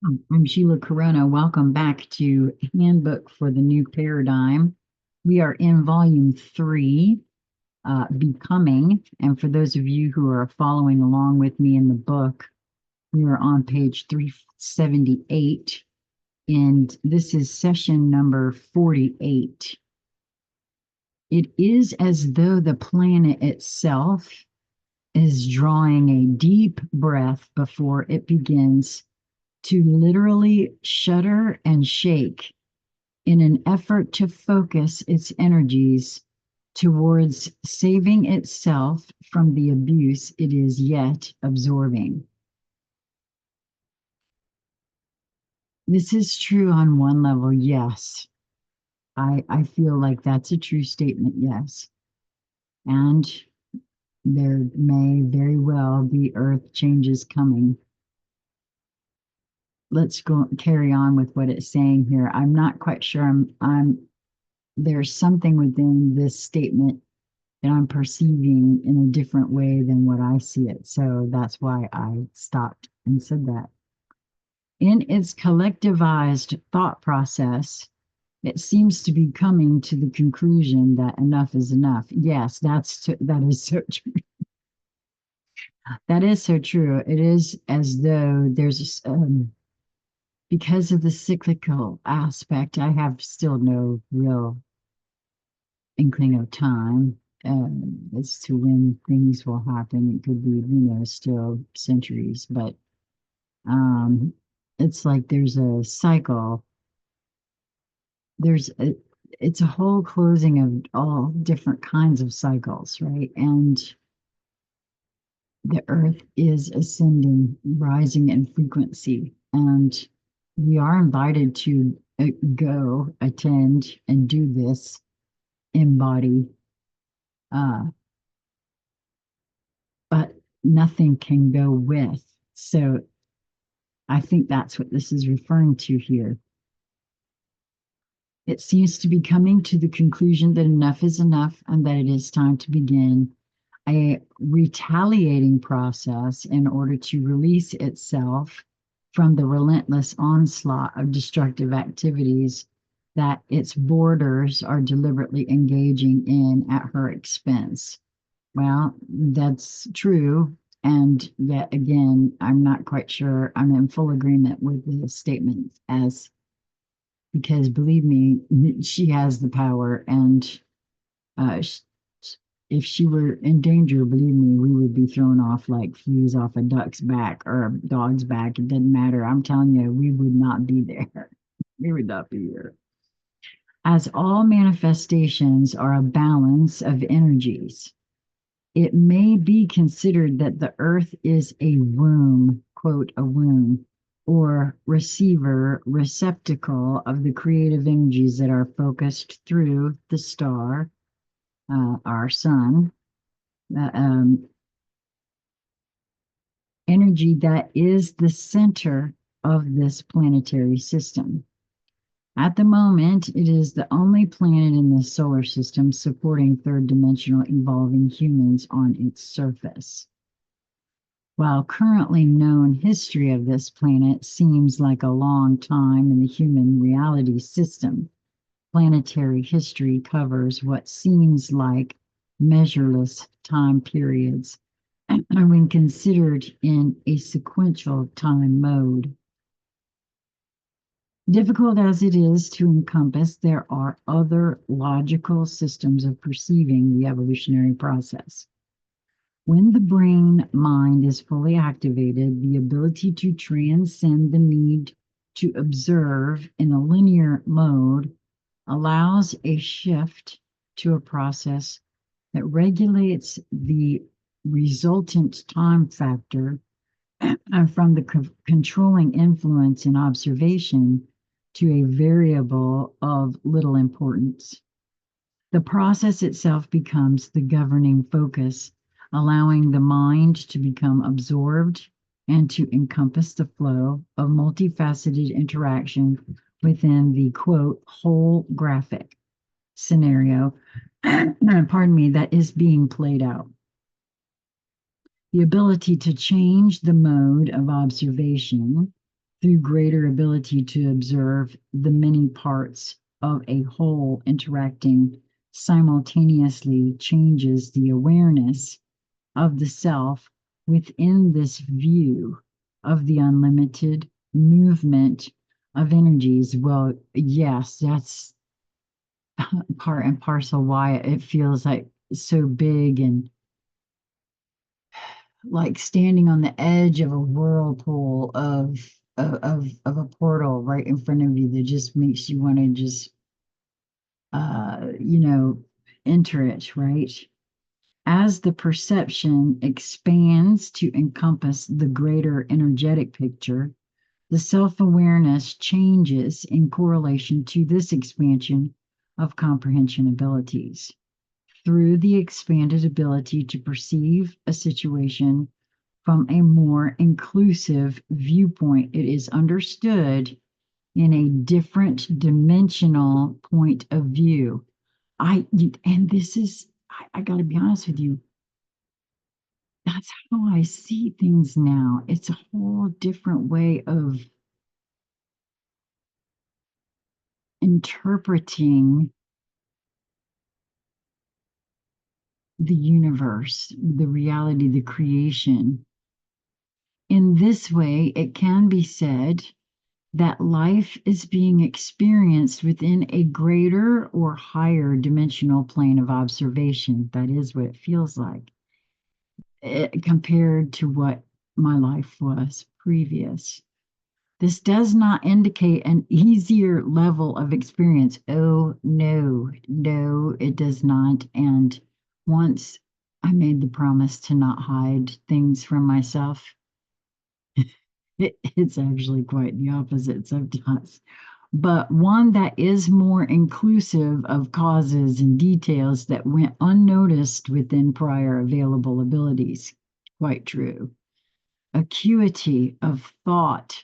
I'm Sheila Corona. Welcome back to Handbook for the New Paradigm. We are in volume 3, Becoming. And for those of you who are following along with me in the book, we are on page 378, and this is session number 48. It is as though the planet itself is drawing a deep breath before it begins to literally shudder and shake in an effort to focus its energies towards saving itself from the abuse it is yet absorbing. This is true on one level, yes. I feel like that's a true statement, yes. And there may very well be earth changes coming. Let's go carry on with what it's saying here. I'm not quite sure there's something within this statement that I'm perceiving in a different way than what I see it. So that's why I stopped and said that. In its collectivized thought process, it seems to be coming to the conclusion that enough is enough. Yes, that is so true. That is so true. It is as though there's because of the cyclical aspect, I have still no real inkling of time as to when things will happen. It could be, still centuries, but um, it's like there's a cycle. It's a whole closing of all different kinds of cycles, right? And the earth is ascending, rising in frequency, and we are invited to go, attend, and do this, embody, but nothing can go with. So I think that's what this is referring to here. It seems to be coming to the conclusion that enough is enough and that it is time to begin a retaliating process in order to release itself from the relentless onslaught of destructive activities that its borders are deliberately engaging in at her expense. Well, that's true. And yet again, I'm not quite sure I'm in full agreement with the statement as because believe me, she has the power. And uh, if she were in danger, believe me, we would be thrown off like fleas off a duck's back or a dog's back. It doesn't matter. I'm telling you, we would not be there. We would not be here. As all manifestations are a balance of energies, it may be considered that the earth is a womb, quote, a womb, or receiver, receptacle of the creative energies that are focused through the star, our sun, energy that is the center of this planetary system. At the moment, it is the only planet in the solar system supporting third dimensional evolving humans on its surface. While currently known history of this planet seems like a long time in the human reality system, planetary history covers what seems like measureless time periods when considered in a sequential time mode. Difficult as it is to encompass, there are other logical systems of perceiving the evolutionary process. When the brain mind is fully activated, the ability to transcend the need to observe in a linear mode allows a shift to a process that regulates the resultant time factor from the controlling influence in observation to a variable of little importance. The process itself becomes the governing focus, allowing the mind to become absorbed and to encompass the flow of multifaceted interaction within the quote whole graphic scenario, pardon me, that is being played out. The ability to change the mode of observation through greater ability to observe the many parts of a whole interacting simultaneously changes the awareness of the self within this view of the unlimited movement of energies. Well, yes, that's part and parcel why it feels like so big and like standing on the edge of a whirlpool of a portal right in front of you that just makes you want to just you know, enter it, right? As the perception expands to encompass the greater energetic picture, the self-awareness changes in correlation to this expansion of comprehension abilities. Through the expanded ability to perceive a situation from a more inclusive viewpoint, it is understood in a different dimensional point of view. And this is, I got to be honest with you, that's how I see things now. It's a whole different way of interpreting the universe, the reality, the creation. In this way, it can be said that life is being experienced within a greater or higher dimensional plane of observation. That is what it feels like, compared to what my life was previous. This does not indicate an easier level of experience. Oh, no, no, it does not. And once I made the promise to not hide things from myself, it's actually quite the opposite sometimes. But one that is more inclusive of causes and details that went unnoticed within prior available abilities. Quite true. Acuity of thought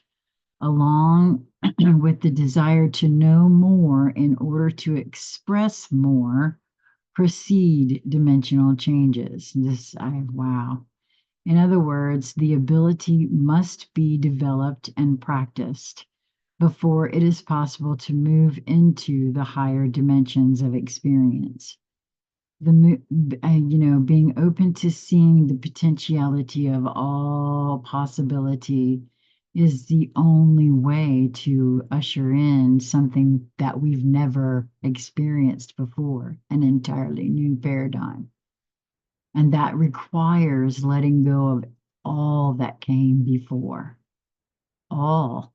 along with the desire to know more in order to express more precede dimensional changes. Wow. In other words, the ability must be developed and practiced before it is possible to move into the higher dimensions of experience. Being open to seeing the potentiality of all possibility is the only way to usher in something that we've never experienced before, an entirely new paradigm. And that requires letting go of all that came before, all,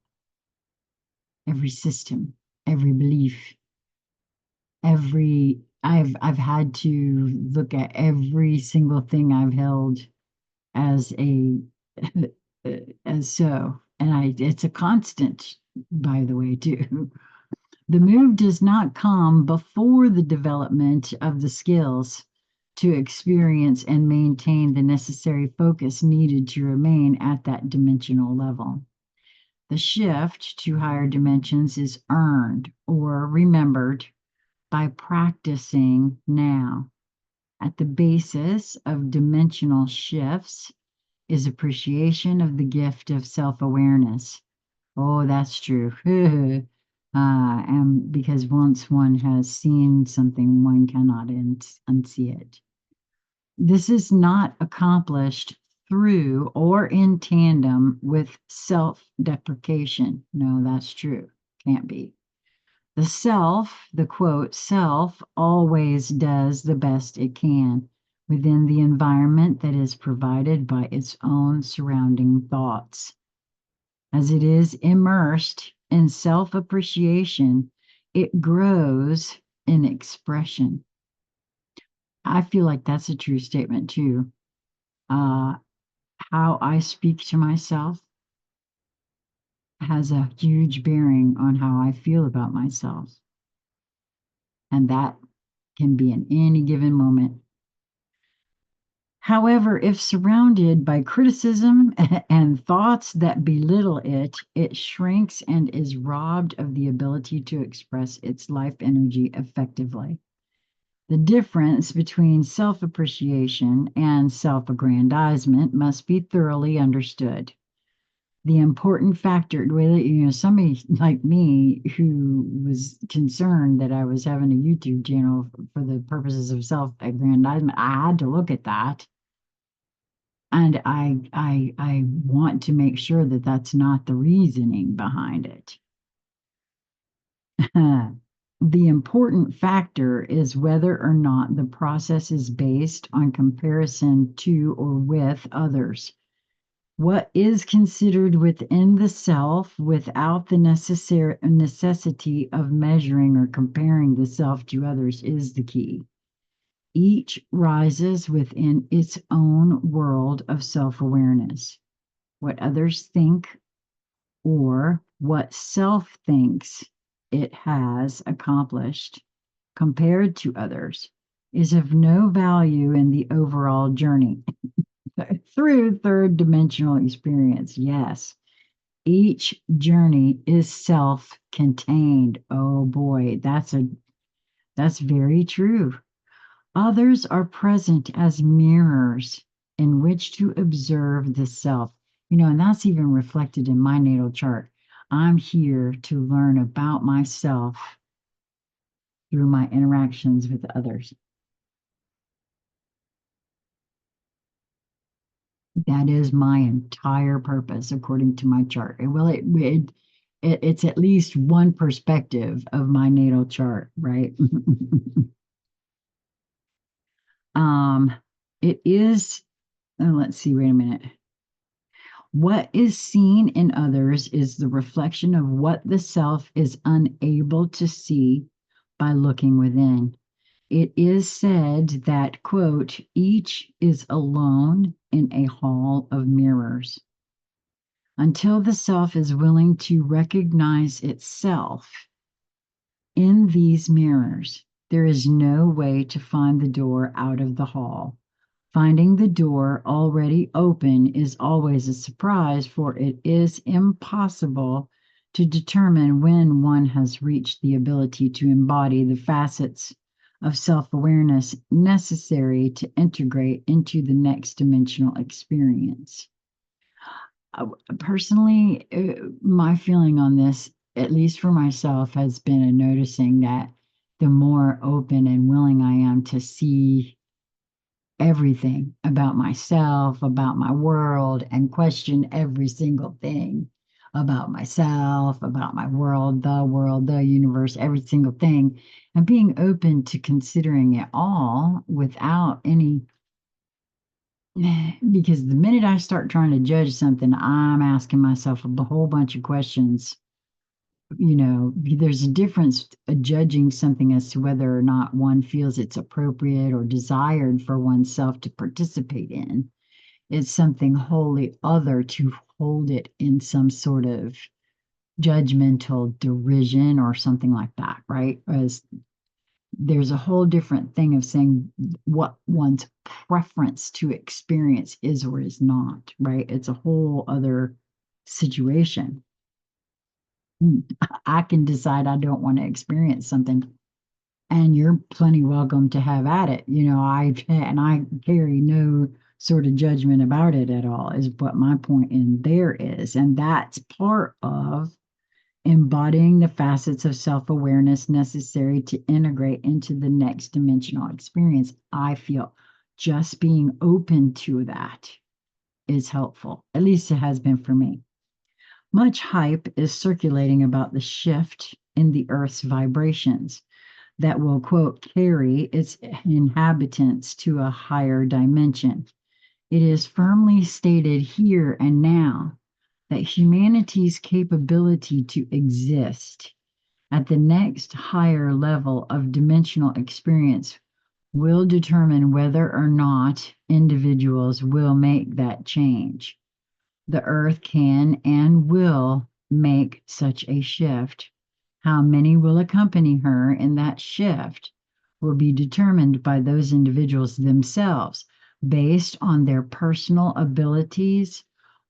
every system, every belief, I've had to look at every single thing I've held as a as so, and it's a constant, by the way, too. The move does not come before the development of the skills to experience and maintain the necessary focus needed to remain at that dimensional level. The shift to higher dimensions is earned or remembered by practicing now. At the basis of dimensional shifts is appreciation of the gift of self-awareness. Oh, that's true. And because once one has seen something, one cannot unsee it. This is not accomplished through or in tandem with self-deprecation. No, that's true. Can't be. The self, the quote, self always does the best it can within the environment that is provided by its own surrounding thoughts. As it is immersed in self-appreciation, it grows in expression. I feel like that's a true statement too. How I speak to myself has a huge bearing on how I feel about myself. And that can be in any given moment. However, if surrounded by criticism and thoughts that belittle it, it shrinks and is robbed of the ability to express its life energy effectively. The difference between self-appreciation and self-aggrandizement must be thoroughly understood. The important factor, whether, somebody like me who was concerned that I was having a YouTube channel for the purposes of self-aggrandizement, I had to look at that. And I want to make sure that that's not the reasoning behind it. The important factor is whether or not the process is based on comparison to or with others. What is considered within the self without the necessity of measuring or comparing the self to others is the key. Each rises within its own world of self-awareness. What others think or what self thinks it has accomplished compared to others is of no value in the overall journey through third dimensional experience. Yes, each journey is self-contained. Oh boy, that's very true. Others are present as mirrors in which to observe the self. And that's even reflected in my natal chart. I'm here to learn about myself through my interactions with others. That is my entire purpose, according to my chart. Well, it's at least one perspective of my natal chart, right? um, it is. Let's see. Wait a minute. What is seen in others is the reflection of what the self is unable to see by looking within. It is said that, quote, each is alone in a hall of mirrors. Until the self is willing to recognize itself in these mirrors, there is no way to find the door out of the hall. Finding the door already open is always a surprise, for it is impossible to determine when one has reached the ability to embody the facets of self-awareness necessary to integrate into the next dimensional experience. Personally, my feeling on this, at least for myself, has been a noticing that the more open and willing I am to see everything about myself, about my world, and question every single thing about myself, about my world, the universe, every single thing, and being open to considering it all without any. Because the minute I start trying to judge something, I'm asking myself a whole bunch of questions. There's a difference judging something as to whether or not one feels it's appropriate or desired for oneself to participate in. It's something wholly other to hold it in some sort of judgmental derision or something like that, right? As there's a whole different thing of saying what one's preference to experience is or is not, right? It's a whole other situation. I can decide I don't want to experience something, and you're plenty welcome to have at it. I carry no sort of judgment about it at all, is what my point in there is. And that's part of embodying the facets of self-awareness necessary to integrate into the next dimensional experience. I feel just being open to that is helpful. At least it has been for me. Much hype is circulating about the shift in the Earth's vibrations that will, quote, carry its inhabitants to a higher dimension. It is firmly stated here and now that humanity's capability to exist at the next higher level of dimensional experience will determine whether or not individuals will make that change. The Earth can and will make such a shift. How many will accompany her in that shift will be determined by those individuals themselves based on their personal abilities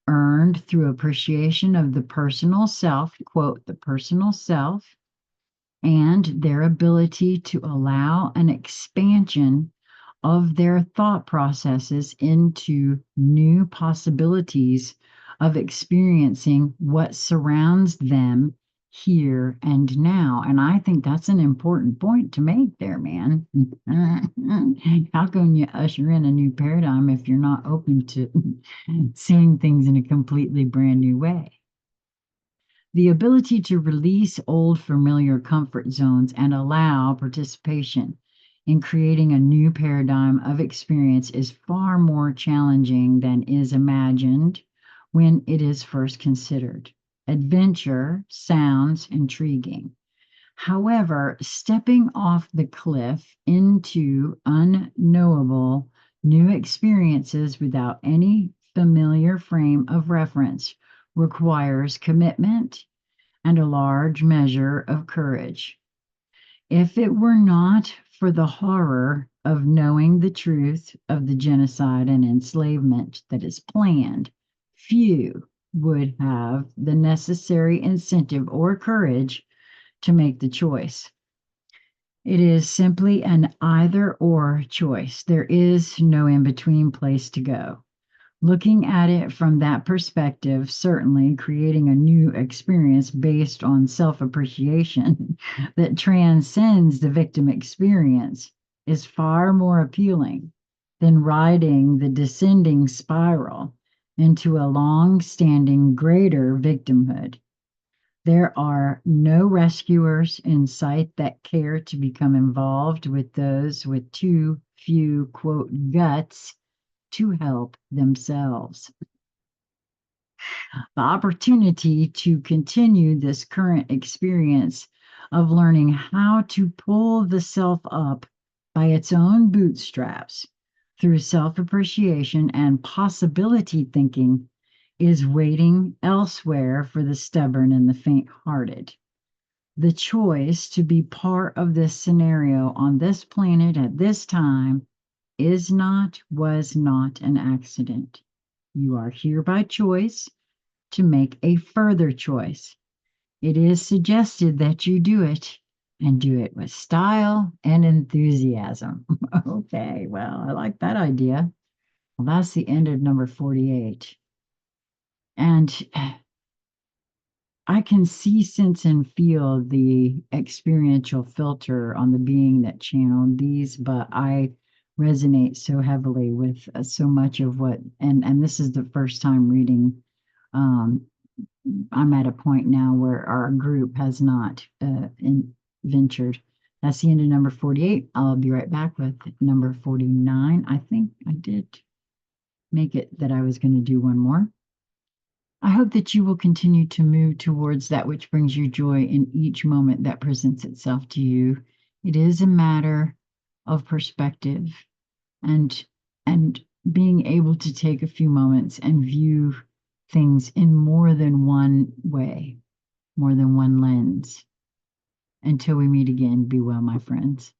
earned through appreciation of the personal self, quote, the personal self, and their ability to allow an expansion of their thought processes into new possibilities of experiencing what surrounds them here and now. And I think that's an important point to make there, man. How can you usher in a new paradigm if you're not open to seeing things in a completely brand new way? The ability to release old familiar comfort zones and allow participation in creating a new paradigm of experience is far more challenging than is imagined when it is first considered. Adventure sounds intriguing. However, stepping off the cliff into unknowable new experiences without any familiar frame of reference requires commitment and a large measure of courage. If it were not for the horror of knowing the truth of the genocide and enslavement that is planned, few would have the necessary incentive or courage to make the choice. It is simply an either or choice. There is no in between place to go. Looking at it from that perspective, certainly creating a new experience based on self appreciation that transcends the victim experience is far more appealing than riding the descending spiral into a long standing greater victimhood. There are no rescuers in sight that care to become involved with those with too few, quote, guts to help themselves. The opportunity to continue this current experience of learning how to pull the self up by its own bootstraps through self appreciation and possibility thinking is waiting elsewhere for the stubborn and the faint hearted. The choice to be part of this scenario on this planet at this time was not an accident. You are here by choice to make a further choice. It is suggested that you do it and do it with style and enthusiasm. Okay, well, I like that idea. Well, that's the end of number 48. And I can see, sense, and feel the experiential filter on the being that channeled these, but I resonate so heavily with so much of what, and this is the first time reading. I'm at a point now where our group has not ventured. That's the end of number 48. I'll be right back with number 49. I think I did make it that I was going to do one more. I hope that you will continue to move towards that which brings you joy in each moment that presents itself to you. It is a matter of perspective and being able to take a few moments and view things in more than one way, more than one lens. Until we meet again, be well, my friends.